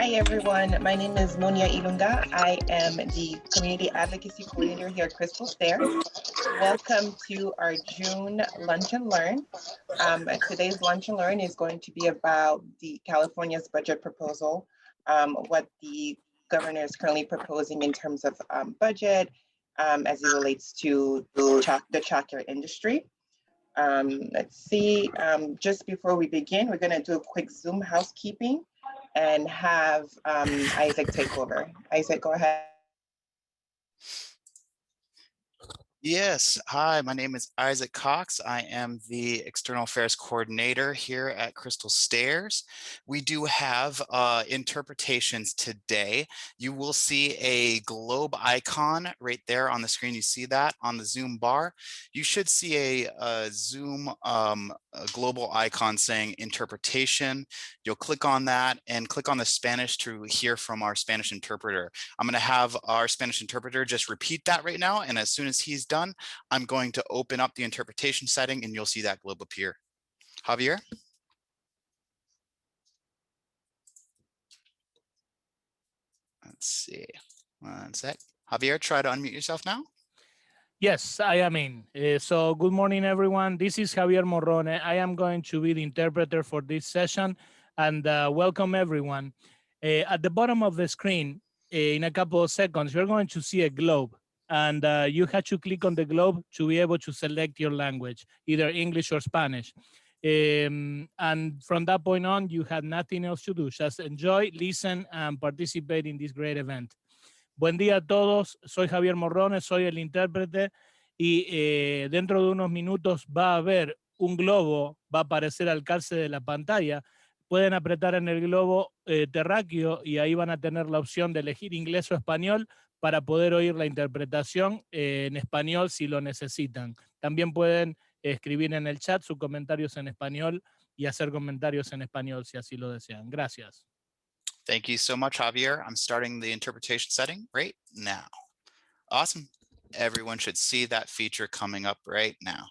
Hi everyone, my name is Monia Ilunga. I am the Community Advocacy Coordinator here at Crystal Stairs. Welcome to our June Lunch and Learn. Today's Lunch and Learn is going to be about the California's budget proposal, what the governor is currently proposing in terms of budget as it relates to the childcare industry. Let's see, just before we begin, we're going to do a quick Zoom housekeeping and have Isaac take over. Isaac, go ahead. Yes, hi, my name is Isaac Cox. I am the External Affairs Coordinator here at Crystal Stairs. We do have interpretations today. You will see a globe icon right there on the screen. You see that on the Zoom bar. You should see a Zoom a global icon saying interpretation. You'll click on that and click on the Spanish to hear from our Spanish interpreter. I'm going to have our Spanish interpreter just repeat that right now, and as soon as he's done, I'm going to open up the interpretation setting and you'll see that globe appear. Javier? Let's see, one sec. Javier, try to unmute yourself now. Yes, I am in. So good morning, everyone. This is Javier Morrone. I am going to be the interpreter for this session, and welcome everyone. At the bottom of the screen, in a couple of seconds, you're going to see a globe, and you have to click on the globe to be able to select your language, either English or Spanish. And from that point on, you have nothing else to do. Just enjoy, listen, and participate in this great event. Buen día a todos, soy Javier Morrone, soy el intérprete y dentro de unos minutos va a haber un globo, va a aparecer al calce de la pantalla. Pueden apretar en el globo terráqueo y ahí van a tener la opción de elegir inglés o español para poder oír la interpretación en español si lo necesitan. También pueden escribir en el chat sus comentarios en español y hacer comentarios en español si así lo desean. Gracias. Thank you so much, Javier. I'm starting the interpretation setting right now. Awesome. Everyone should see that feature coming up right now.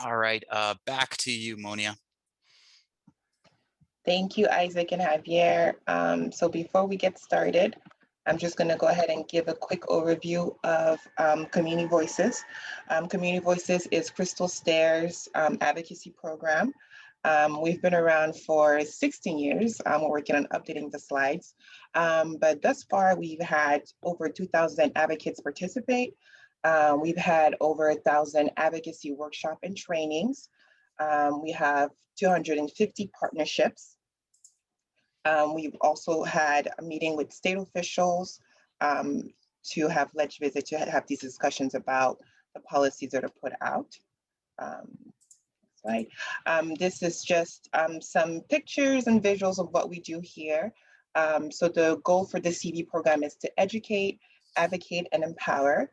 All right, back to you, Monia. Thank you, Isaac and Javier. So before we get started, I'm just going to go ahead and give a quick overview of Community Voices. Community Voices is Crystal Stairs' advocacy program. We've been around for 16 years. We're working on updating the slides. But thus far, we've had over 2,000 advocates participate. We've had over 1,000 advocacy workshop and trainings. We have 250 partnerships. We've also had a meeting with state officials to have ledge visits, to have these discussions about the policies that are put out. Right. This is just some pictures and visuals of what we do here. So the goal for the CV program is to educate, advocate, and empower.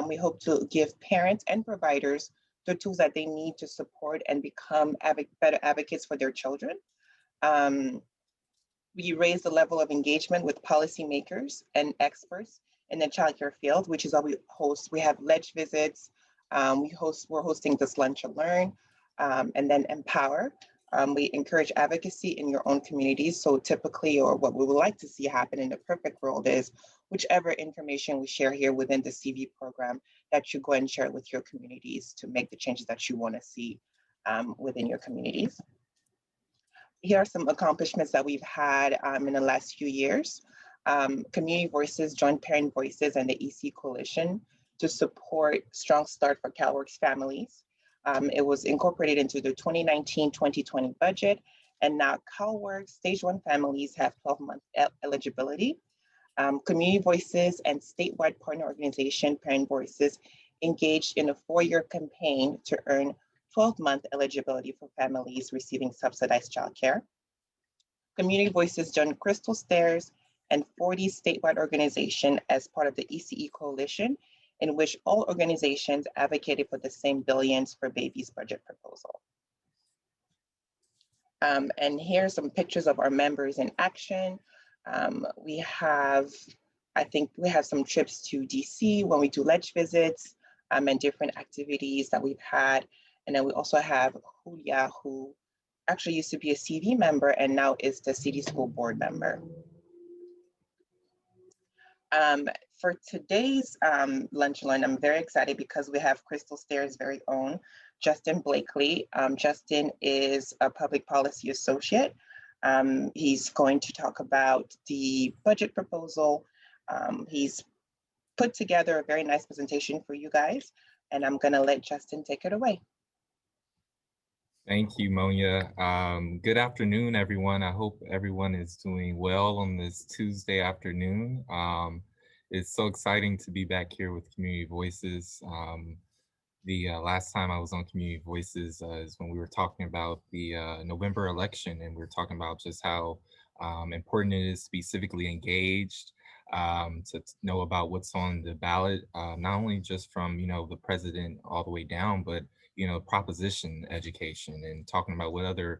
We hope to give parents and providers the tools that they need to support and become better advocates for their children. We raise the level of engagement with policymakers and experts in the childcare field, which is why we host. We have ledge visits. We're hosting this Lunch and Learn. And then empower. We encourage advocacy in your own communities. So typically, or what we would like to see happen in the perfect world is whichever information we share here within the CV program, that you go and share it with your communities to make the changes that you want to see within your communities. Here are some accomplishments that we've had in the last few years. Community Voices, Joint Parent Voices, and the EC Coalition to support Strong Start for CalWorks families. It was incorporated into the 2019-2020 budget, and now CalWorks Stage 1 families have 12-month eligibility. Community Voices and statewide partner organization Parent Voices engaged in a 4-year campaign to earn 12-month eligibility for families receiving subsidized childcare. Community Voices joined Crystal Stairs and 40 statewide organizations as part of the ECE Coalition, in which all organizations advocated for the same Billions for Babies budget proposal. And here are some pictures of our members in action. We have some trips to DC when we do ledge visits and different activities that we've had. And then we also have Julia, who actually used to be a CD member and now is the City School Board member. For today's Lunch and Learn, I'm very excited because we have Crystal Stairs' very own Justin Blakely. Justin is a public policy associate. He's going to talk about the budget proposal. He's put together a very nice presentation for you guys, and I'm gonna let Justin take it away. Thank you, Monia. Good afternoon, everyone. I hope everyone is doing well on this Tuesday afternoon. It's so exciting to be back here with Community Voices. The last time I was on Community Voices is when we were talking about the November election, and we were talking about just how important it is to be civically engaged, to know about what's on the ballot, not only just from, the president all the way down, but, proposition education, and talking about what other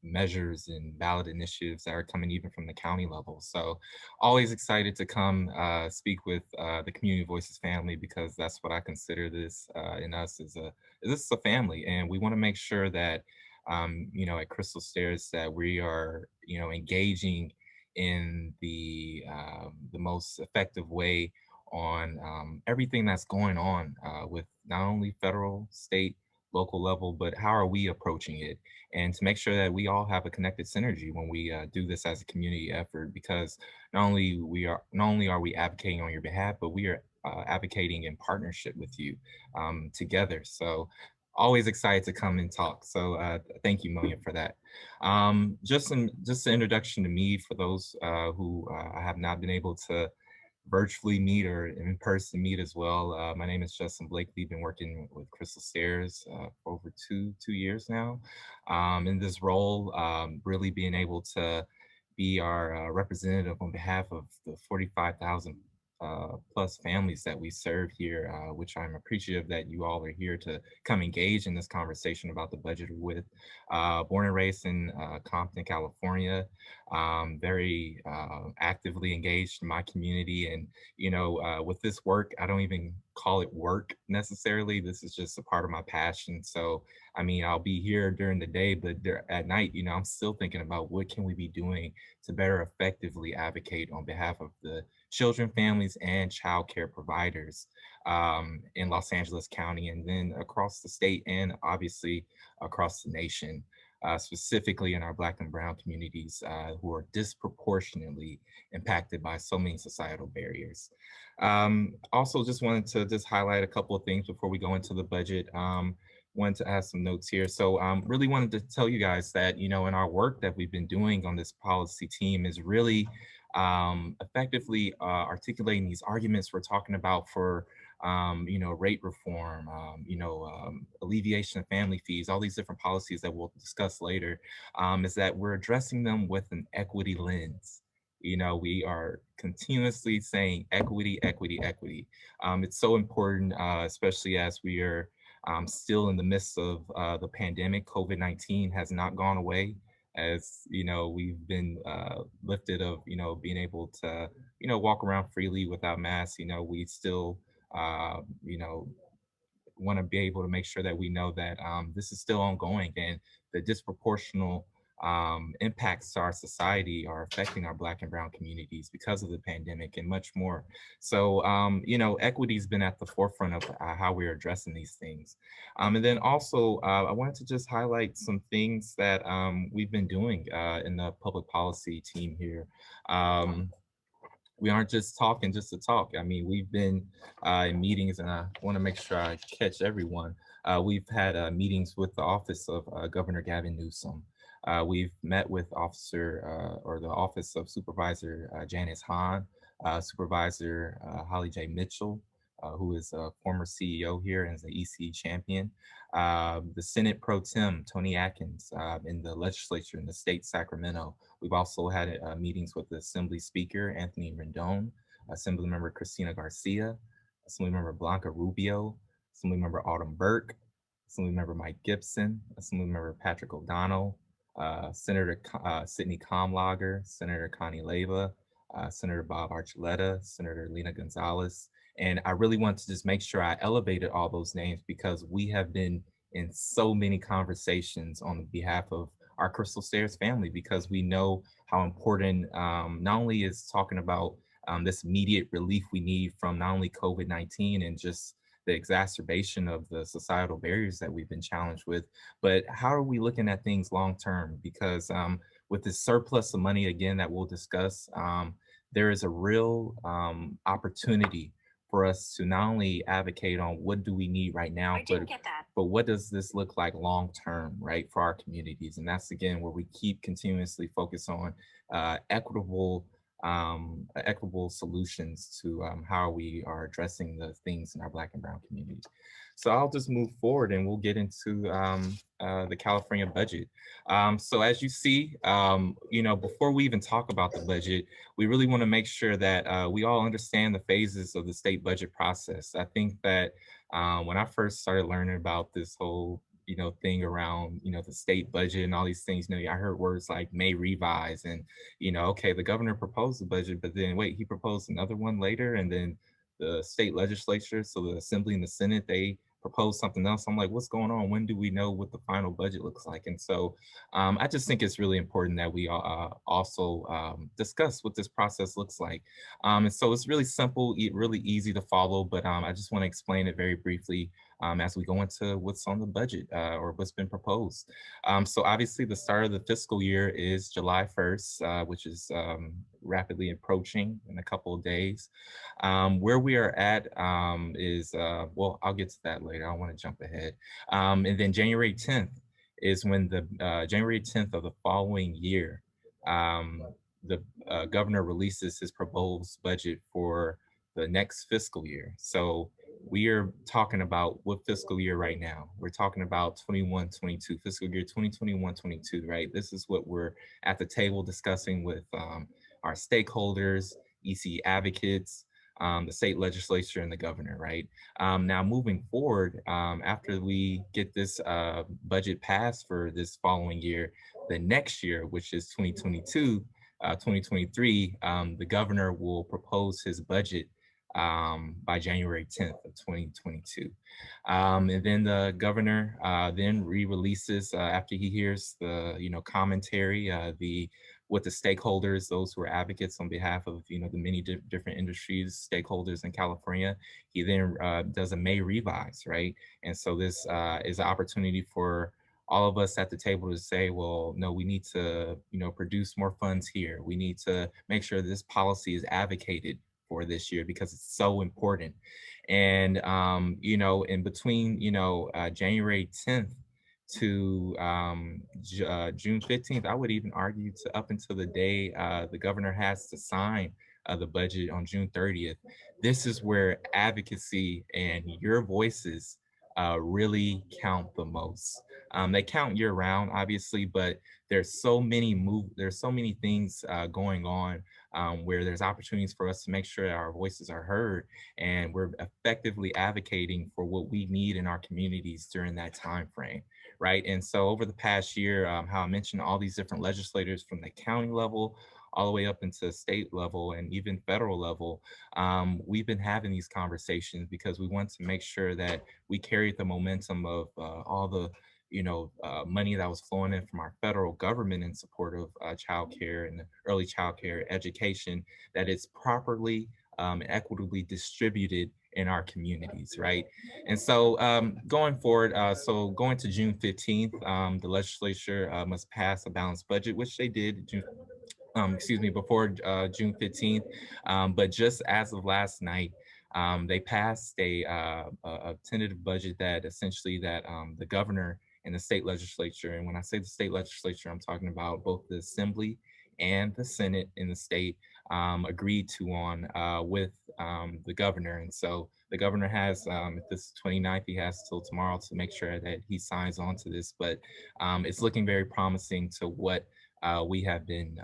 measures and ballot initiatives that are coming even from the county level. So always excited to come speak with the Community Voices family, because that's what I consider this in us is this is a family, and we want to make sure that at Crystal Stairs that we are engaging in the most effective way on everything that's going on with not only federal, state, local level, but how are we approaching it, and to make sure that we all have a connected synergy when we do this as a community effort, because not only are we advocating on your behalf, but we are advocating in partnership with you together. So always excited to come and talk. So thank you, Monia, for that. Just an introduction to me for those who I have not been able to virtually meet or in person meet as well. My name is Justin Blakely. Been working with Crystal Stairs for over two years now. In this role, really being able to be our representative on behalf of the 45,000 plus families that we serve here, which I'm appreciative that you all are here to come engage in this conversation about the budget with. Born and raised in Compton, California, very actively engaged in my community. And, with this work, I don't even call it work necessarily. This is just a part of my passion. So, I mean, I'll be here during the day, but at night, I'm still thinking about what can we be doing to better effectively advocate on behalf of the children, families, and childcare providers in Los Angeles County, and then across the state, and obviously across the nation. Specifically in our Black and Brown communities who are disproportionately impacted by so many societal barriers. Also, just wanted to just highlight a couple of things before we go into the budget. Wanted to add some notes here. So really wanted to tell you guys that, in our work that we've been doing on this policy team is really effectively articulating these arguments we're talking about for rate reform, alleviation of family fees, all these different policies that we'll discuss later, is that we're addressing them with an equity lens. We are continuously saying equity, equity, equity. It's so important, especially as we are still in the midst of the pandemic. COVID-19 has not gone away. As we've been lifted of being able to walk around freely without masks. We still want to be able to make sure that we know that this is still ongoing, and the disproportional impacts to our society are affecting our Black and Brown communities because of the pandemic and much more. So, equity's been at the forefront of how we're addressing these things. And then also, I wanted to just highlight some things that we've been doing in the public policy team here. We aren't just talking just to talk. I mean, we've been in meetings, and I want to make sure I catch everyone. We've had meetings with the office of Governor Gavin Newsom. We've met with the office of Supervisor Janice Hahn, Supervisor Holly J. Mitchell, who is a former CEO here and is the EC champion. The Senate Pro Tem, Tony Atkins, in the legislature in the state Sacramento. We've also had meetings with the Assembly Speaker, Anthony Rendon, Assemblymember Christina Garcia, Assemblymember Blanca Rubio, Assemblymember Autumn Burke, Assemblymember Mike Gibson, Assemblymember Patrick O'Donnell, Senator Sidney Comlager, Senator Connie Leyva, Senator Bob Archuleta, Senator Lena Gonzalez. And I really want to just make sure I elevated all those names because we have been in so many conversations on behalf of our Crystal Stairs family, because we know how important not only is talking about this immediate relief we need from not only COVID-19 and just the exacerbation of the societal barriers that we've been challenged with, but how are we looking at things long term? Because with this surplus of money, again, that we'll discuss, there is a real opportunity for us to not only advocate on what do we need right now, but what does this look like long term, right, for our communities? And that's, again, where we keep continuously focus on equitable solutions to how we are addressing the things in our Black and Brown communities. So I'll just move forward and we'll get into the California budget. So as you see, before we even talk about the budget, we really want to make sure that we all understand the phases of the state budget process. I think that when I first started learning about this whole thing around, the state budget and all these things, I heard words like may revise and, okay, the governor proposed the budget, but then wait, he proposed another one later. And then the state legislature, so the Assembly and the Senate, they proposed something else. I'm like, what's going on? When do we know what the final budget looks like? And so I just think it's really important that we also discuss what this process looks like. And so it's really simple, really easy to follow, but I just want to explain it very briefly as we go into what's on the budget or what's been proposed. So obviously the start of the fiscal year is July 1st, which is rapidly approaching in a couple of days. Where we are at is, well, I'll get to that later. I don't want to jump ahead. And then January 10th is when January 10th of the following year, the governor releases his proposed budget for the next fiscal year. So we are talking about what fiscal year right now? We're talking about 21-22, fiscal year 2021-22, right? This is what we're at the table discussing with our stakeholders, EC advocates, the state legislature, and the governor, right? Now moving forward, after we get this budget passed for this following year, the next year, which is 2022, 2023, the governor will propose his budget by January 10th of 2022. And then the governor then re-releases after he hears the commentary, with the stakeholders, those who are advocates on behalf of the many different industries, stakeholders in California. He then does a May revise, right? And so this is an opportunity for all of us at the table to say, well, no, we need to produce more funds here. We need to make sure this policy is advocated for this year because it's so important. And in between January 10th to June 15th, I would even argue to up until the day the governor has to sign the budget on June 30th. This is where advocacy and your voices really count the most. They count year round, obviously, but there's so many things going on where there's opportunities for us to make sure that our voices are heard and we're effectively advocating for what we need in our communities during that time frame, right? And so over the past year, how I mentioned all these different legislators from the county level all the way up into state level and even federal level, we've been having these conversations because we want to make sure that we carry the momentum of all the money that was flowing in from our federal government in support of childcare and early childcare education, that it's properly equitably distributed in our communities, right? And so going forward, so going to June 15th, the legislature must pass a balanced budget, which they did before June 15th. But just as of last night, they passed a tentative budget that essentially the governor and the state legislature, and when I say the state legislature, I'm talking about both the Assembly and the Senate in the state, agreed to on with the governor. And so the governor has, this 29th, he has till tomorrow to make sure that he signs on to this, but it's looking very promising to what we have been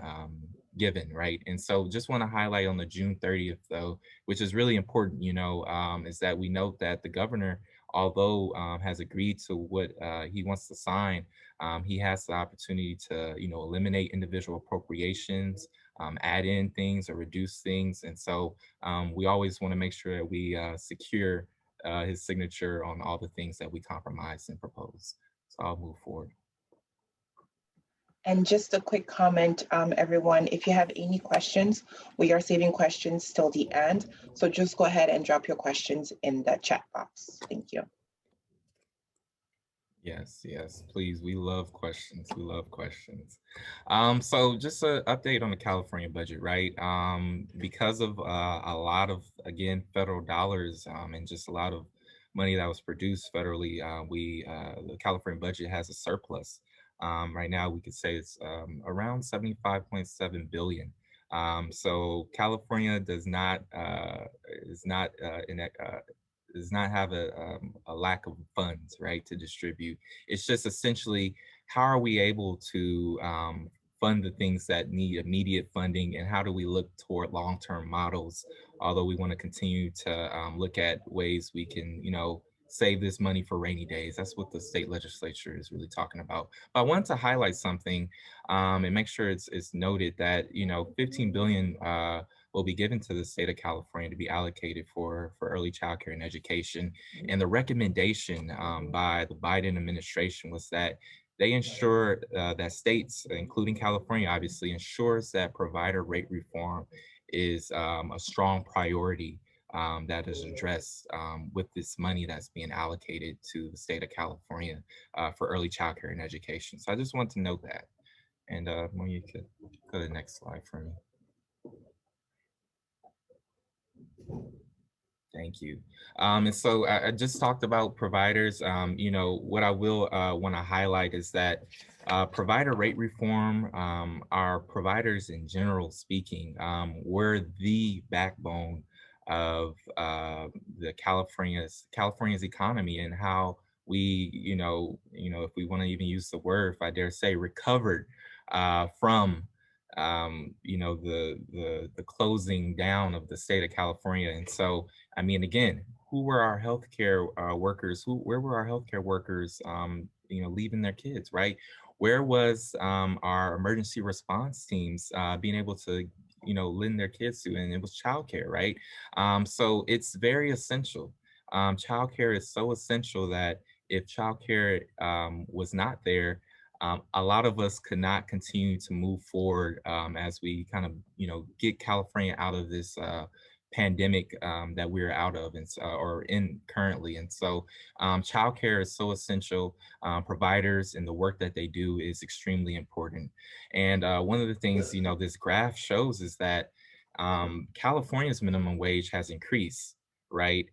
given, right? And so just want to highlight on the June 30th, though, which is really important, is that we note that the governor, although has agreed to what he wants to sign, he has the opportunity to, eliminate individual appropriations, add in things or reduce things. And so we always want to make sure that we secure his signature on all the things that we compromised and proposed. So I'll move forward. And just a quick comment, everyone, if you have any questions, we are saving questions till the end. So just go ahead and drop your questions in the chat box. Thank you. Yes, yes, please. We love questions. We love questions. So just an update on the California budget, right? Because of a lot of, again, federal dollars and just a lot of money that was produced federally, the California budget has a surplus. Right now, we could say it's around 75.7 billion. So California does not does not have a lack of funds, right, to distribute. It's just essentially how are we able to fund the things that need immediate funding, and how do we look toward long-term models? Although we want to continue to look at ways we can, save this money for rainy days. That's what the state legislature is really talking about. But I wanted to highlight something and make sure it's noted that 15 billion will be given to the state of California to be allocated for early childcare and education. And the recommendation by the Biden administration was that they ensure that states, including California, obviously ensures that provider rate reform is a strong priority that is addressed with this money that's being allocated to the state of California for early childcare and education. So I just want to note that. And Monia, you could go to the next slide for me. Thank you. And so I just talked about providers. What I will want to highlight is that provider rate reform, our providers in general speaking, were the backbone of the California's economy, and how we, if we want to even use the word, if I dare say, recovered from the closing down of the state of California. And so, I mean, again, who were our healthcare workers? Where were our healthcare workers? Leaving their kids, right? Where was our emergency response teams being able to, lend their kids to? And it was childcare, right? So it's very essential. Childcare is so essential that if childcare was not there, a lot of us could not continue to move forward as we kind of, get California out of this pandemic that we're out of or in currently. And so childcare is so essential. Providers and the work that they do is extremely important. And one of the things, this graph shows is that California's minimum wage has increased, right?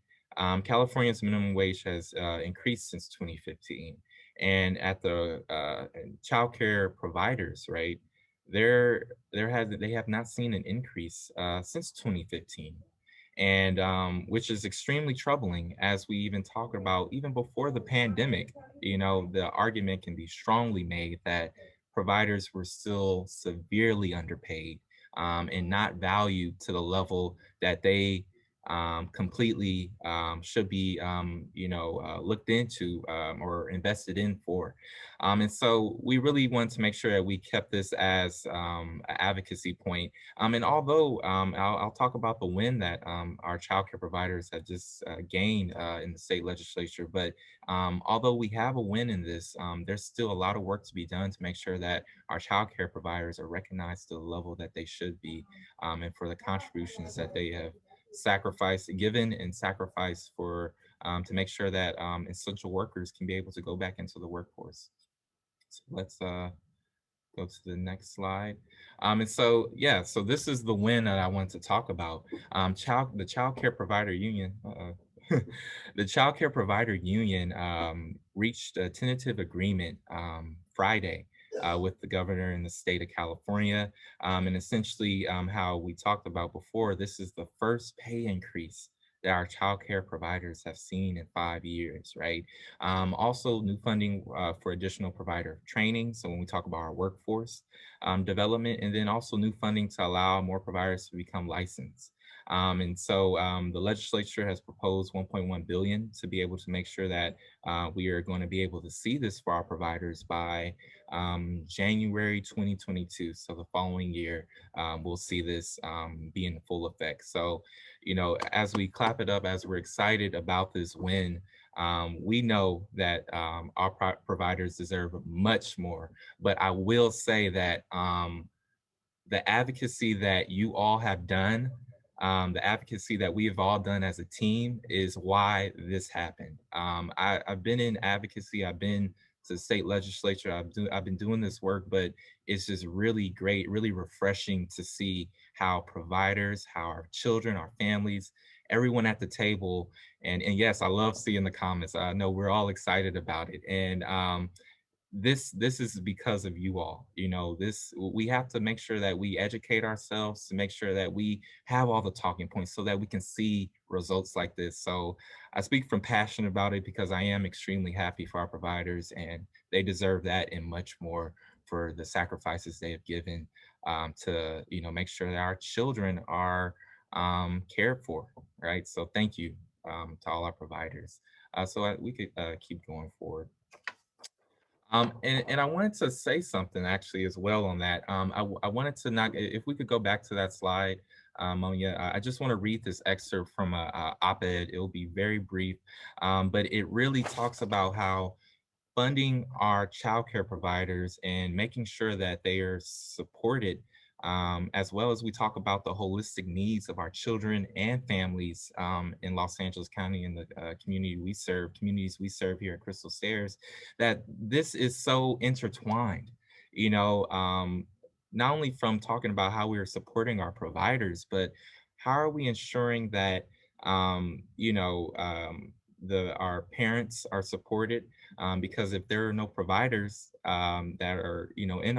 California's minimum wage has increased since 2015. And at the childcare providers, right, they have not seen an increase since 2015, and which is extremely troubling. As we even talk about, even before the pandemic, the argument can be strongly made that providers were still severely underpaid and not valued to the level that they completely should be, looked into or invested in for. And so we really want to make sure that we kept this as an advocacy point. And although I'll talk about the win that our childcare providers have just gained in the state legislature, but although we have a win in this, there's still a lot of work to be done to make sure that our childcare providers are recognized to the level that they should be, and for the contributions that they have given and sacrificed for to make sure that essential workers can be able to go back into the workforce. So let's go to the next slide. And so, yeah, so this is the win that I want to talk about. The Child Care Provider Union, the Child Care Provider Union reached a tentative agreement Friday with the governor in the state of California. And essentially how we talked about before, this is the first pay increase that our child care providers have seen in 5 years, right? Also new funding for additional provider training. So when we talk about our workforce development, and then also new funding to allow more providers to become licensed. And so the legislature has proposed 1.1 billion to be able to make sure that we are going to be able to see this for our providers by January 2022. So the following year, we'll see this be in full effect. So, you know, as we clap it up, as we're excited about this win, we know that our providers deserve much more. But I will say that the advocacy that you all have done, the advocacy that we have all done as a team is why this happened. I've been in advocacy, I've been to state legislature, I've been doing this work, but it's just really great, really refreshing to see how providers, how our children, our families, everyone at the table, and yes, I love seeing the comments. I know we're all excited about it. And this is because of you all. You know, this, we have to make sure that we educate ourselves, to make sure that we have all the talking points so that we can see results like this. So I speak from passion about it because I am extremely happy for our providers, and they deserve that and much more for the sacrifices they have given to, you know, make sure that our children are cared for, right? So thank you to all our providers. We could keep going forward. And I wanted to say something actually as well on that. I wanted to not, if we could go back to that slide, Monia, I just want to read this excerpt from a op-ed. It'll be very brief, but it really talks about how funding our childcare providers and making sure that they are supported, as well as we talk about the holistic needs of our children and families in Los Angeles County and the communities we serve here at Crystal Stairs, that this is so intertwined, you know, not only from talking about how we are supporting our providers, but how are we ensuring that, you know, our parents are supported, because if there are no providers that are, you know, in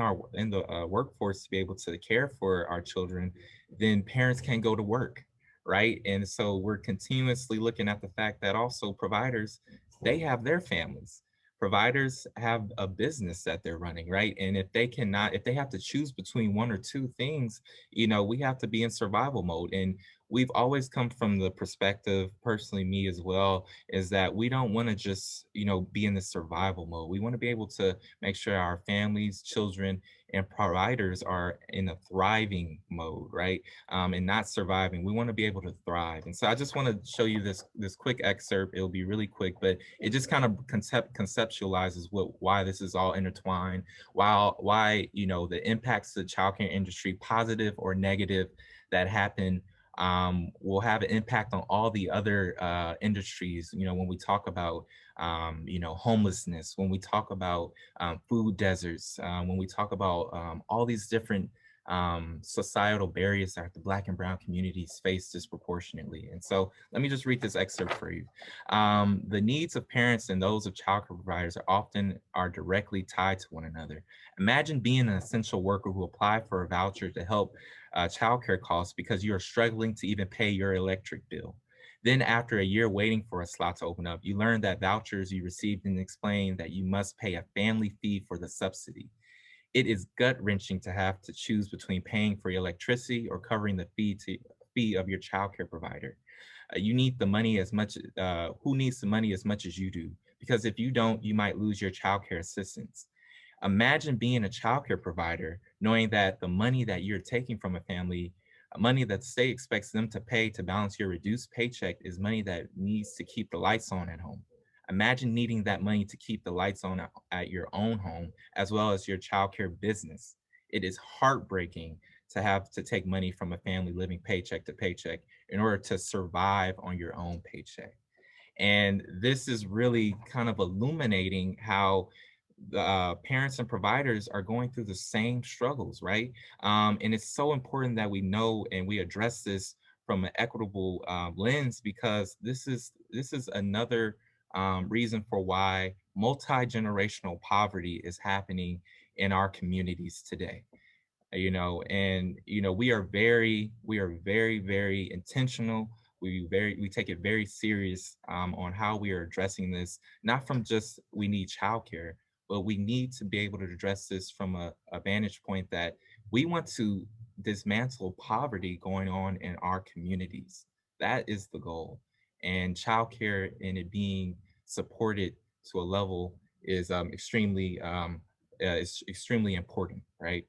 the workforce to be able to care for our children, then parents can't go to work, right? And so we're continuously looking at the fact that also providers, they have their families. Providers have a business that they're running, right? And if they have to choose between one or two things, you know, we have to be in survival mode. And we've always come from the perspective, personally, me as well, is that we don't want to just, you know, be in the survival mode. We want to be able to make sure our families, children, and providers are in a thriving mode, right? And not surviving. We want to be able to thrive. And so I just want to show you this quick excerpt. It'll be really quick, but it just kind of conceptualizes why this is all intertwined, why, you know, the impacts to the childcare industry, positive or negative, that happen will have an impact on all the other industries. You know, when we talk about, you know, homelessness, when we talk about food deserts, when we talk about all these different societal barriers that the Black and Brown communities face disproportionately. And so let me just read this excerpt for you. The needs of parents and those of childcare providers are directly tied to one another. Imagine being an essential worker who applied for a voucher to help childcare costs because you are struggling to even pay your electric bill. Then after a year waiting for a slot to open up, you learn that vouchers you received and explain that you must pay a family fee for the subsidy. It is gut-wrenching to have to choose between paying for your electricity or covering the fee of your childcare provider. You need the money as much, who needs the money as much as you do? Because if you don't, you might lose your childcare assistance. Imagine being a childcare provider, knowing that the money that you're taking from a family, money that the state expects them to pay to balance your reduced paycheck, is money that needs to keep the lights on at home. Imagine needing that money to keep the lights on at your own home, as well as your childcare business. It is heartbreaking to have to take money from a family living paycheck to paycheck in order to survive on your own paycheck. And this is really kind of illuminating how parents and providers are going through the same struggles, right? And it's so important that we know and we address this from an equitable lens, because this is another reason for why multi-generational poverty is happening in our communities today. You know, and you know, we are very, very intentional. We take it very serious on how we are addressing this, not from just we need childcare, but we need to be able to address this from a vantage point that we want to dismantle poverty going on in our communities. That is the goal. And childcare and it being supported to a level is extremely important, right?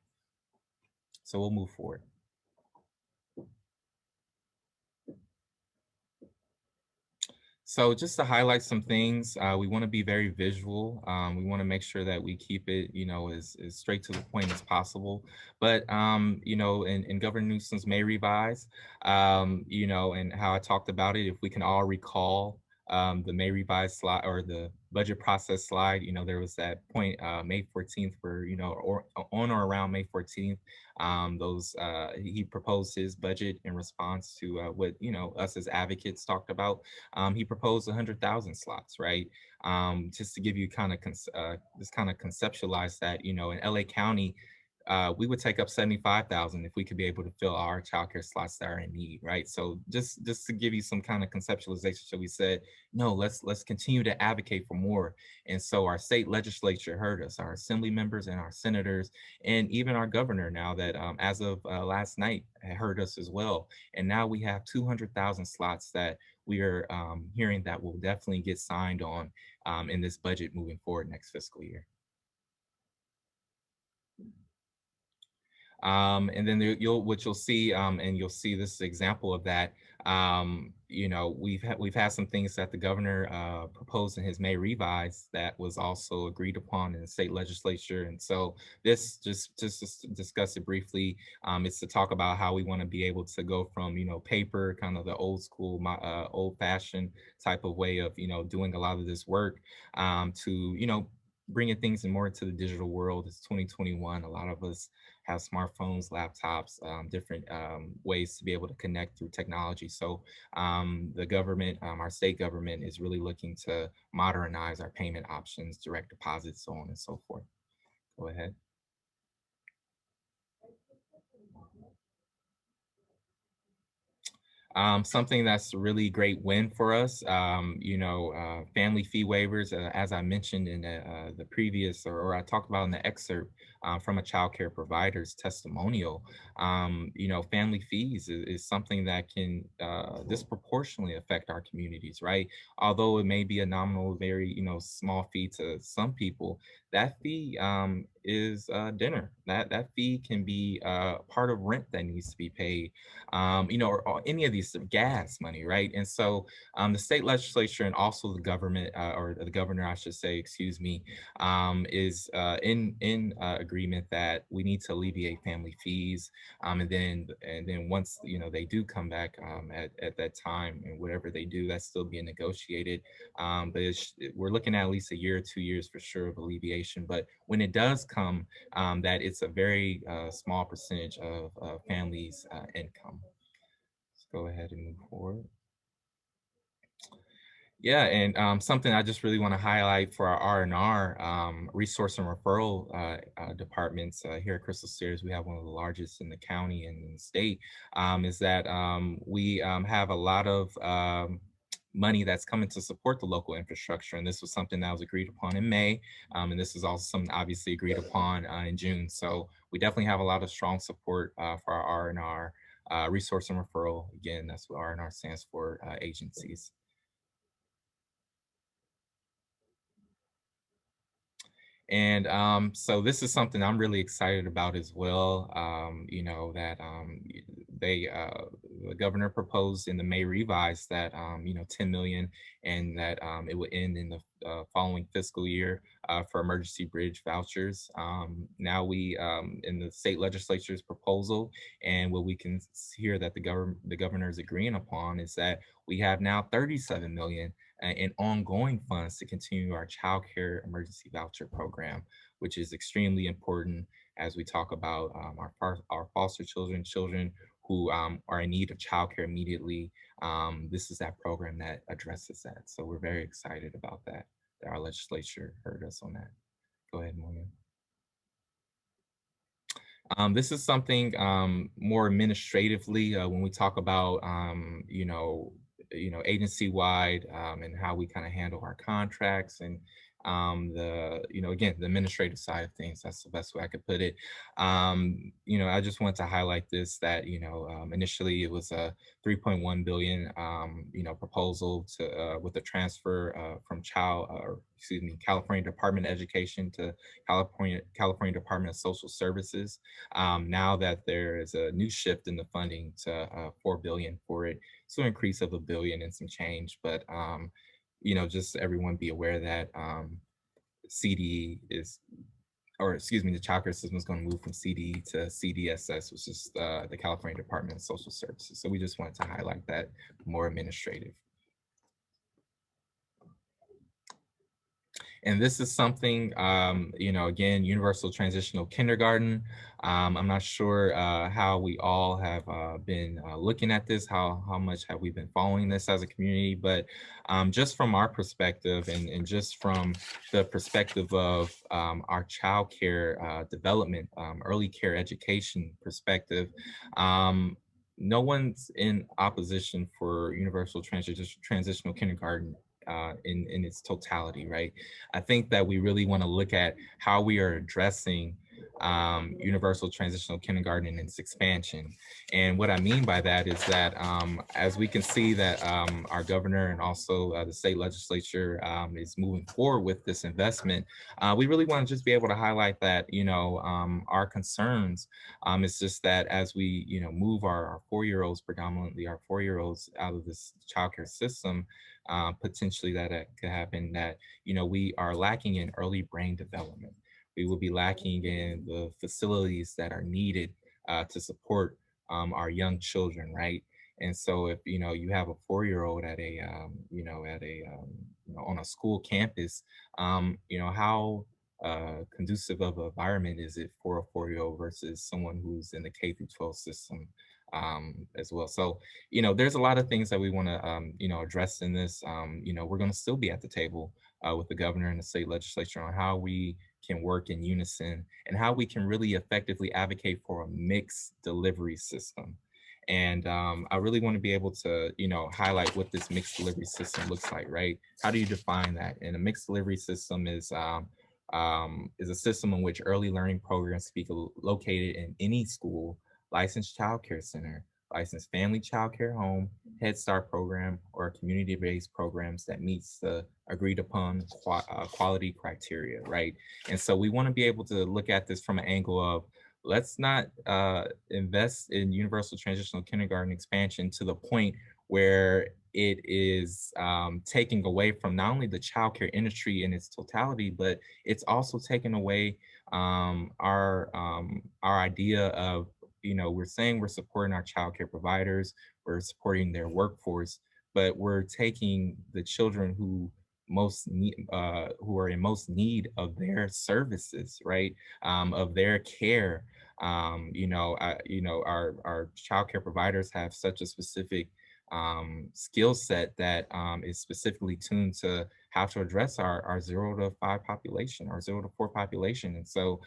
So we'll move forward. So just to highlight some things, we want to be very visual. We want to make sure that we keep it, as straight to the point as possible. But, in Governor Newsom's May revise, and how I talked about it, if we can all recall the May revise slide or the budget process slide, there was that point, May 14th, where, or on or around May 14th, he proposed his budget in response to what, us as advocates talked about. He proposed 100,000 slots, right? Just to give you just kind of conceptualize that, in LA County, we would take up 75,000 if we could be able to fill our childcare slots that are in need, right? So just to give you some kind of conceptualization, so we said, no, let's continue to advocate for more. And so our state legislature heard us, our assembly members and our senators, and even our governor now that as of last night heard us as well. And now we have 200,000 slots that we are hearing that will definitely get signed on in this budget moving forward next fiscal year. And then what you'll see, and you'll see this example of that. We've had some things that the governor proposed in his May revise that was also agreed upon in the state legislature. And so this just to discuss it briefly, it's to talk about how we want to be able to go from paper, kind of the old school, old fashioned type of way of doing a lot of this work, to bringing things more into the digital world. It's 2021. A lot of us have smartphones, laptops, different ways to be able to connect through technology. So the government, our state government, is really looking to modernize our payment options, direct deposits, so on and so forth. Go ahead. Something that's a really great win for us, family fee waivers, as I mentioned in the previous, or I talked about in the excerpt from a child care provider's testimonial. Family fees is something that can disproportionately affect our communities, right? Although it may be a nominal, very, small fee to some people, that fee is dinner. That fee can be part of rent that needs to be paid, or any of these gas money, right? And so the state legislature and also the government, or the governor, I should say, excuse me, is in agreement that we need to alleviate family fees, and then once they do come back at that time, and whatever they do, that's still being negotiated. But we're looking at least a year or 2 years for sure of alleviation. But when it does come, that it's a very small percentage of families' income. Let's go ahead and move forward. Yeah, and something I just really want to highlight for our R&R resource and referral departments here at Crystal Stairs, we have one of the largest in the county and in the state, is that we have a lot of money that's coming to support the local infrastructure. And this was something that was agreed upon in May. And this is also something obviously agreed upon in June. So we definitely have a lot of strong support for our R&R resource and referral. Again, that's what R&R stands for, agencies. And so this is something I'm really excited about as well. That the governor proposed in the May revise that 10 million, and that it would end in the following fiscal year for emergency bridge vouchers. Now we in the state legislature's proposal, and what we can hear that the governor is agreeing upon, is that we have now 37 million in ongoing funds to continue our child care emergency voucher program, which is extremely important as we talk about our foster children who are in need of child care immediately. This is that program that addresses that. So we're very excited about that our legislature heard us on that. Go ahead, Monia. This is something more administratively when we talk about agency-wide and how we kind of handle our contracts and again, the administrative side of things. That's the best way I could put it. I just want to highlight this, that, initially it was a 3.1 billion, proposal to with a transfer from California Department of Education to California Department of Social Services. Now that there is a new shift in the funding to 4 billion for it, so an increase of $1 billion and some change. But just everyone be aware that CDE is, or excuse me, the childcare system is going to move from CDE to CDSS, which is the California Department of Social Services. So we just wanted to highlight that, more administrative. And this is something, again, universal transitional kindergarten. I'm not sure how we all have been looking at this, how much have we been following this as a community, but just from our perspective, and just from the perspective of our child care development, early care education perspective, no one's in opposition for universal transitional kindergarten in its totality, right? I think that we really want to look at how we are addressing universal transitional kindergarten and its expansion. And what I mean by that is that as we can see that our governor and also the state legislature is moving forward with this investment, we really want to just be able to highlight that, our concerns is just that as we, move our 4-year-olds, predominantly our 4-year-olds, out of this childcare system, potentially that could happen, that, we are lacking in early brain development. We will be lacking in the facilities that are needed to support our young children, right? And so if, you have a 4-year-old at a, on a school campus, how conducive of an environment is it for a 4-year-old versus someone who's in the K through 12 system as well? So, there's a lot of things that we want to, address in this. We're going to still be at the table with the governor and the state legislature on how we can work in unison and how we can really effectively advocate for a mixed delivery system. And I really want to be able to, highlight what this mixed delivery system looks like, right? How do you define that? And a mixed delivery system is a system in which early learning programs be located in any school, licensed child care center, licensed family child care home, Head Start program, or community-based programs that meets the agreed upon quality criteria, right? And so we want to be able to look at this from an angle of, let's not invest in universal transitional kindergarten expansion to the point where it is taking away from not only the childcare industry in its totality, but it's also taking away our idea of, we're saying we're supporting our childcare providers, we're supporting their workforce, but we're taking the children who are in most need of their services, right? Of their care. Our childcare providers have such a specific skill set that is specifically tuned to how to address our 0 to 5 population, our 0 to 4 population. And so,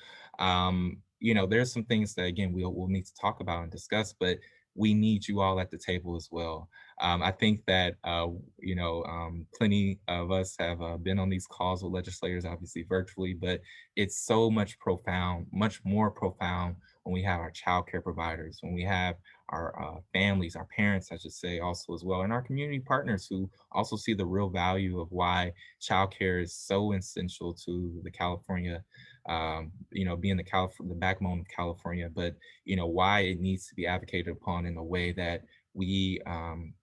there's some things that, again, we'll need to talk about and discuss, but we need you all at the table as well. I think that, plenty of us have been on these calls with legislators, obviously virtually, but it's so much more profound when we have our childcare providers, when we have our families, our parents, I should say, also as well, and our community partners who also see the real value of why childcare is so essential to the California, being the backbone of California, but why it needs to be advocated upon in a way that we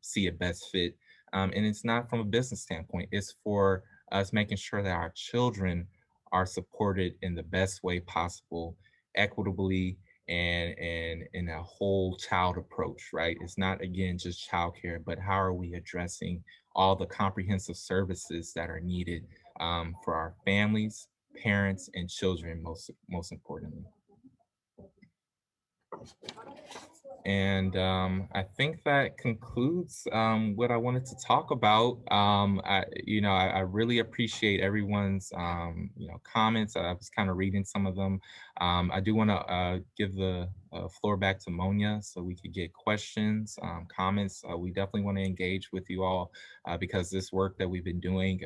see it best fit. And it's not from a business standpoint, it's for us making sure that our children are supported in the best way possible, equitably, and in a whole child approach, right? It's not, again, just childcare, but how are we addressing all the comprehensive services that are needed for our families, parents, and children, most importantly. And I think that concludes what I wanted to talk about. I really appreciate everyone's comments. I was kind of reading some of them. I do want to give the floor back to Monia so we could get questions, comments. We definitely want to engage with you all because this work that we've been doing,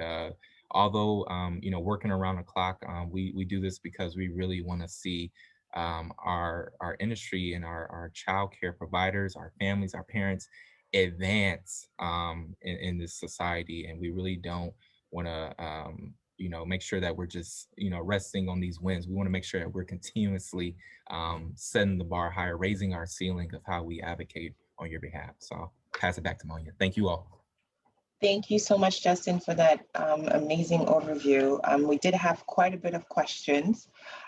although, you know, working around the clock, we do this because we really want to see our industry and our child care providers, our families, our parents advance in this society. And we really don't want to, you know, make sure that we're just, you know, resting on these wins. We want to make sure that we're continuously setting the bar higher, raising our ceiling of how we advocate on your behalf. So I'll pass it back to Monia. Thank you all. Thank you so much, Justin, for that amazing overview. We did have quite a bit of questions,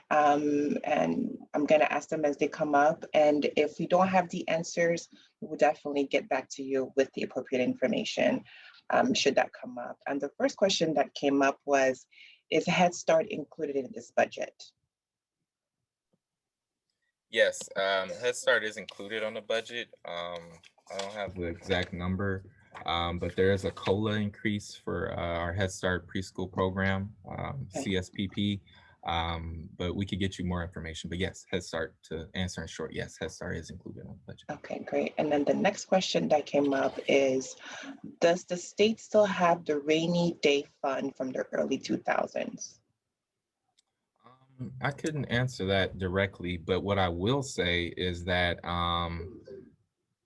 and I'm going to ask them as they come up. And if we don't have the answers, we will definitely get back to you with the appropriate information, should that come up. And the first question that came up was, is Head Start included in this budget? Yes, Head Start is included on the budget. I don't have the exact number, but there is a COLA increase for our Head Start preschool program, CSPP. But we could get you more information. But yes, Head Start, to answer in short, yes, Head Start is included on the budget. Okay, great. And then the next question that came up is, does the state still have the rainy day fund from the early 2000s? I couldn't answer that directly, but what I will say is that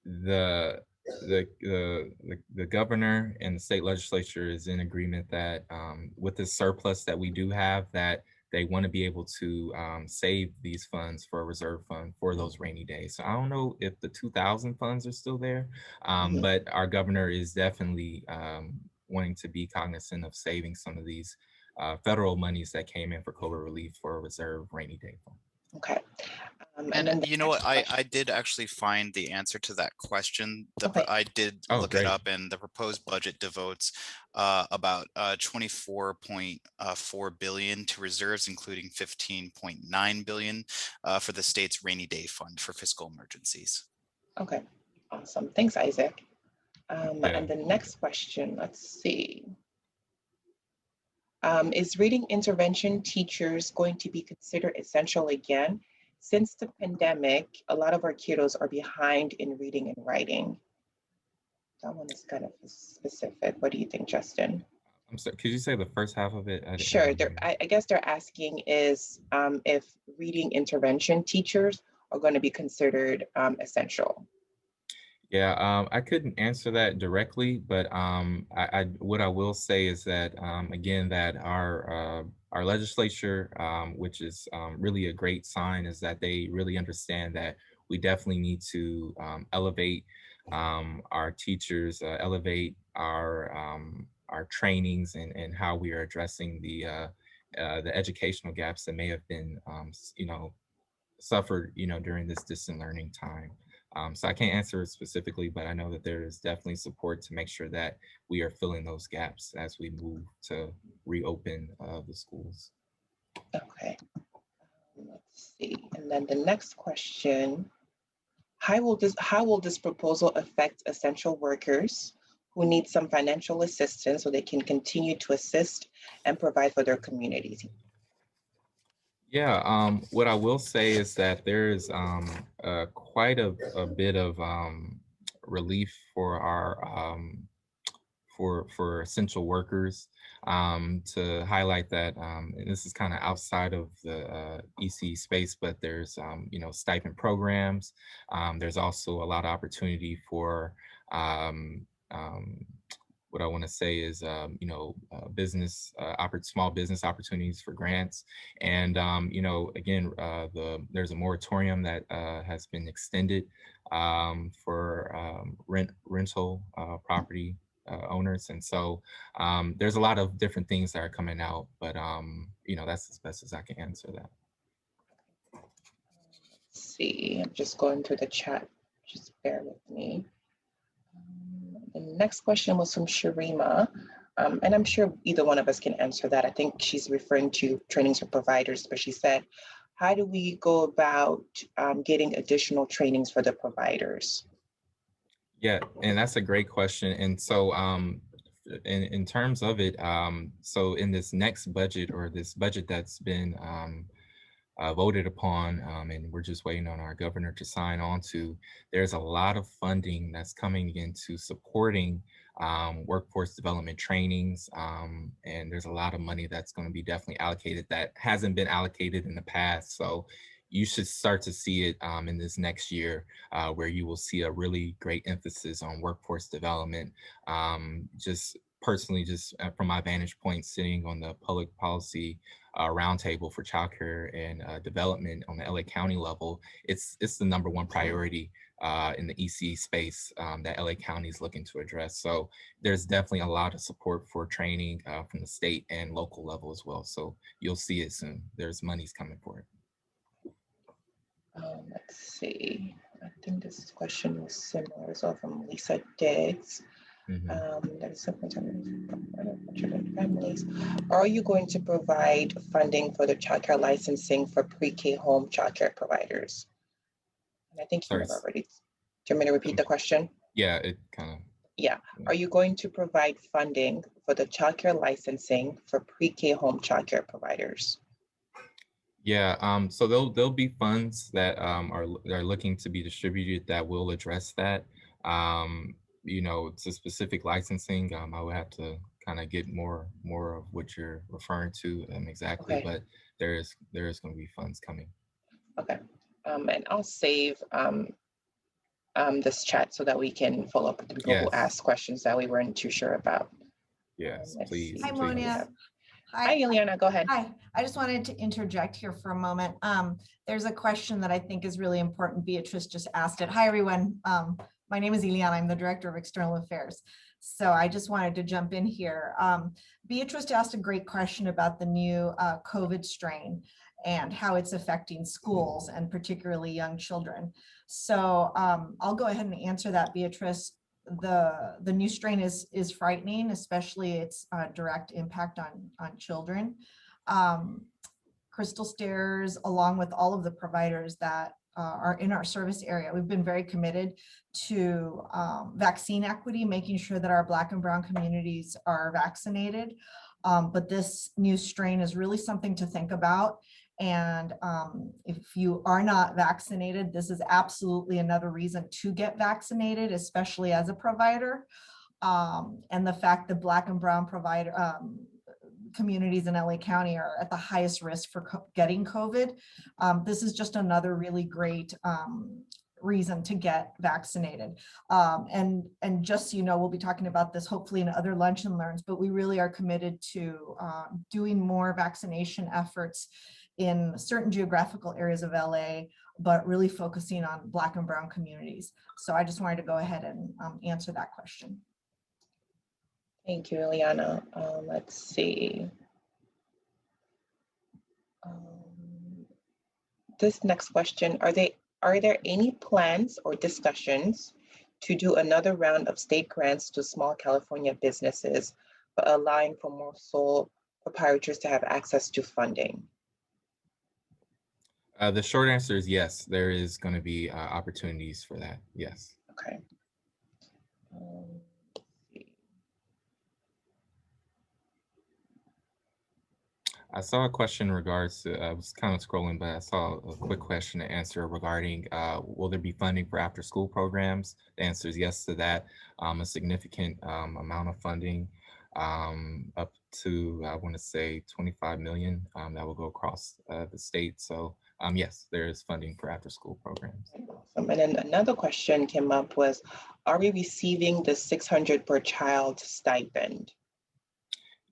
the the governor and the state legislature is in agreement that with the surplus that we do have, that they want to be able to save these funds for a reserve fund for those rainy days. So I don't know if the 2000 funds are still there, but our governor is definitely wanting to be cognizant of saving some of these federal monies that came in for COVID relief for a reserve rainy day fund. Okay. And then you know what, I did actually find the answer to that question. I did look it up, and the proposed budget devotes about 24.4 billion to reserves, including 15.9 billion for the state's rainy day fund for fiscal emergencies. Okay, awesome. Thanks, Isaac. And the next question, let's see. Is reading intervention teachers going to be considered essential again? Since the pandemic, a lot of our kiddos are behind in reading and writing. That one is kind of specific. What do you think, Justin? I'm sorry, could you say the first half of it? Sure. I guess they're asking is if reading intervention teachers are going to be considered essential. Yeah, I couldn't answer that directly, but what I will say is that again, that our legislature, which is really a great sign, is that they really understand that we definitely need to elevate our teachers, elevate our trainings, and how we are addressing the educational gaps that may have been suffered during this distant learning time. So I can't answer it specifically, but I know that there is definitely support to make sure that we are filling those gaps as we move to reopen the schools. Okay, let's see. And then the next question, how will this proposal affect essential workers who need some financial assistance so they can continue to assist and provide for their communities? Yeah, what I will say is that there is quite a bit of relief for our for essential workers. To highlight that, and this is kind of outside of the EC space, but there's stipend programs. There's also a lot of opportunity for what I want to say is, small business opportunities for grants. And, again, there's a moratorium that has been extended for rental property owners. And so there's a lot of different things that are coming out, but, that's as best as I can answer that. Let's see, I'm just going through the chat. Just bear with me. The next question was from Sharima, and I'm sure either one of us can answer that. I think she's referring to trainings for providers, but she said, how do we go about getting additional trainings for the providers? Yeah, and that's a great question. And so in terms of it, so in this next budget, or this budget that's been voted upon, and we're just waiting on our governor to sign on to, there's a lot of funding that's coming into supporting workforce development trainings, and there's a lot of money that's going to be definitely allocated that hasn't been allocated in the past. So you should start to see it in this next year, where you will see a really great emphasis on workforce development. Just personally, just from my vantage point, sitting on the public policy roundtable for childcare and development on the LA County level, it's the #1 priority in the EC space that LA County is looking to address. So there's definitely a lot of support for training from the state and local level as well. So you'll see it soon. There's monies coming for it. Let's see. I think this question was similar as well from Lisa Diggs. That is families. Are you going to provide funding for the childcare licensing for pre-K home childcare providers? And I think you have already. Do you want me to repeat the question? Yeah, it kind of. Yeah. Are you going to provide funding for the childcare licensing for pre-K home childcare providers? Yeah, so there'll be funds that are looking to be distributed that will address that. You know, it's a specific licensing. I would have to kind of get more of what you're referring to exactly, okay. But there is going to be funds coming. Okay, and I'll save this chat so that we can follow up with the people who asked questions that we weren't too sure about. Yes, please. Hi, Monia. Hi, Ileana, go ahead. Hi, I just wanted to interject here for a moment. There's a question that I think is really important. Beatrice just asked it. Hi, everyone. My name is Ileana. I'm the Director of External Affairs. So I just wanted to jump in here. Beatrice asked a great question about the new COVID strain and how it's affecting schools and particularly young children. So I'll go ahead and answer that, Beatrice. The new strain is frightening, especially its direct impact on children. Crystal Stairs, along with all of the providers that are in our service area, we've been very committed to vaccine equity, making sure that our Black and Brown communities are vaccinated. But this new strain is really something to think about. And if you are not vaccinated, this is absolutely another reason to get vaccinated, especially as a provider. And the fact that Black and Brown provider communities in LA County are at the highest risk for getting COVID. This is just another really great reason to get vaccinated. And just so you know, we'll be talking about this hopefully in other lunch and learns, but we really are committed to doing more vaccination efforts in certain geographical areas of LA, but really focusing on Black and Brown communities. So I just wanted to go ahead and answer that question. Thank you, Ileana. Let's see. This next question, are there any plans or discussions to do another round of state grants to small California businesses, but allowing for more sole proprietors to have access to funding? The short answer is yes, there is going to be opportunities for that, yes. Okay. I saw a question in regards to, I was kind of scrolling, but I saw a quick question to answer regarding, will there be funding for after school programs? The answer is yes to that. A significant amount of funding, up to, I want to say 25 million that will go across the state. So yes, there is funding for after school programs. Awesome. And then another question came up was, are we receiving the $600 per child stipend?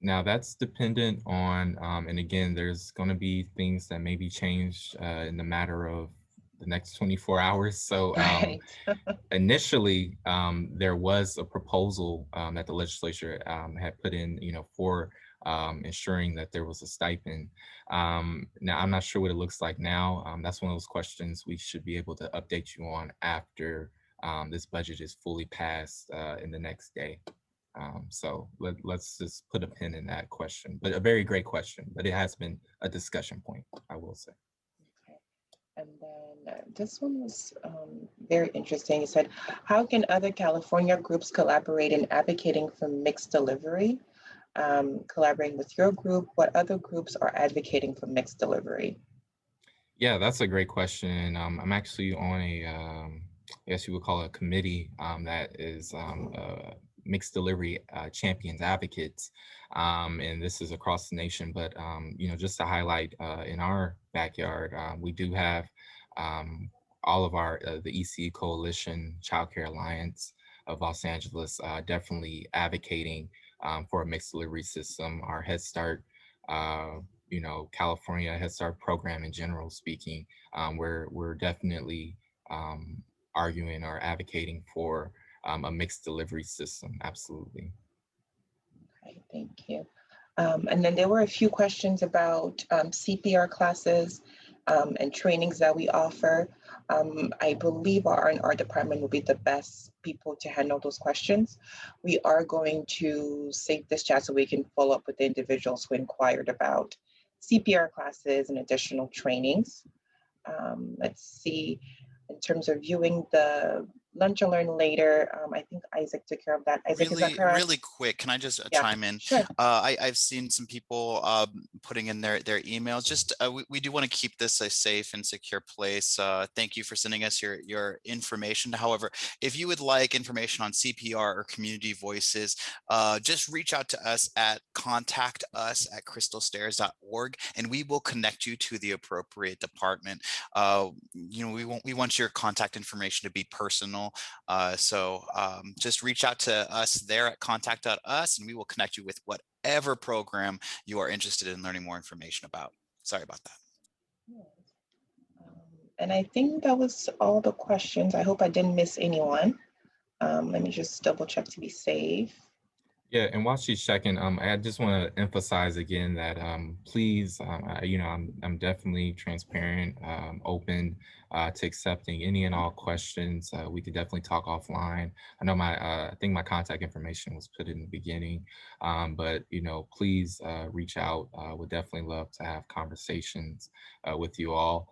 Now that's dependent on, and again, there's going to be things that may be changed in the matter of the next 24 hours. So Right. initially, there was a proposal that the legislature had put in, for ensuring that there was a stipend. Now, I'm not sure what it looks like now. That's one of those questions we should be able to update you on after this budget is fully passed in the next day. So let's just put a pin in that question, but a very great question, but it has been a discussion point, I will say. Okay. And then this one was very interesting. It said, how can other California groups collaborate in advocating for mixed delivery? Collaborating with your group, what other groups are advocating for mixed delivery? Yeah, that's a great question. I'm actually on a, I guess you would call it a committee that is mixed delivery champions, advocates, and this is across the nation. But just to highlight, in our backyard, we do have all of our the EC Coalition, Childcare Alliance of Los Angeles, definitely advocating for a mixed delivery system. Our Head Start, California Head Start program in general speaking, we're definitely arguing or advocating for a mixed delivery system. Absolutely. Okay, thank you. And then there were a few questions about CPR classes and trainings that we offer. I believe our department will be the best people to handle those questions. We are going to save this chat so we can follow up with the individuals who inquired about CPR classes and additional trainings. Let's see, in terms of viewing the lunch and learn later, I think Isaac took care of that. Isaac, is that correct? Really quick, can I just Yeah, chime in? sure. I've seen some people putting in their emails. Just we do want to keep this a safe and secure place. Thank you for sending us your information. However, if you would like information on CPR or community voices, just reach out to us at contactus@crystalstairs.org, and we will connect you to the appropriate department. We want your contact information to be personal. So just reach out to us there at contact.us, and we will connect you with whatever program you are interested in learning more information about. Sorry about that. And I think that was all the questions. I hope I didn't miss anyone. Let me just double check to be safe. Yeah, and while she's checking, I just want to emphasize again that please, I'm definitely transparent, open to accepting any and all questions. We could definitely talk offline. I know I think my contact information was put in the beginning, but please reach out. Would definitely love to have conversations with you all.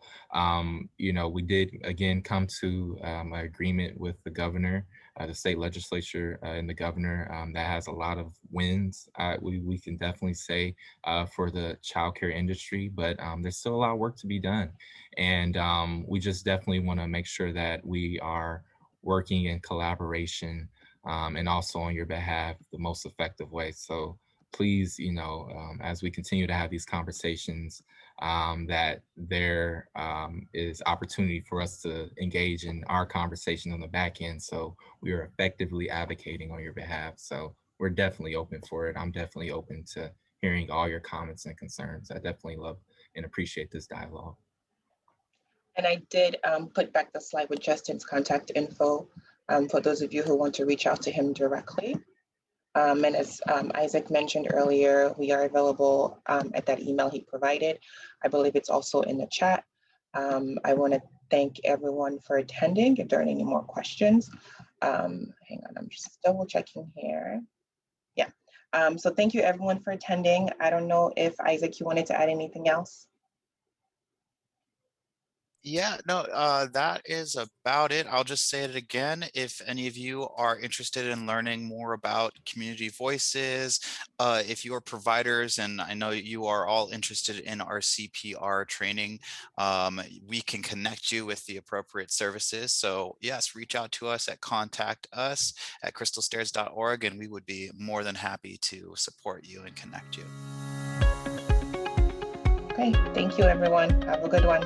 We did again come to an agreement with the governor. The state legislature and the governor that has a lot of wins, we can definitely say, for the childcare industry, but there's still a lot of work to be done. And we just definitely want to make sure that we are working in collaboration and also on your behalf the most effective way. So please, as we continue to have these conversations, that there is opportunity for us to engage in our conversation on the back end. So we are effectively advocating on your behalf. So we're definitely open for it. I'm definitely open to hearing all your comments and concerns. I definitely love and appreciate this dialogue. And I did put back the slide with Justin's contact info for those of you who want to reach out to him directly. And as Isaac mentioned earlier, we are available at that email he provided. I believe it's also in the chat. I want to thank everyone for attending. If there are any more questions, hang on, I'm just double checking here. Yeah, so thank you everyone for attending. I don't know if Isaac, you wanted to add anything else? Yeah, no, that is about it. I'll just say it again. If any of you are interested in learning more about community voices, if you are providers, and I know you are all interested in our CPR training, we can connect you with the appropriate services. So yes, reach out to us at contactus@crystalstairs.org, and we would be more than happy to support you and connect you. Okay, thank you everyone. Have a good one.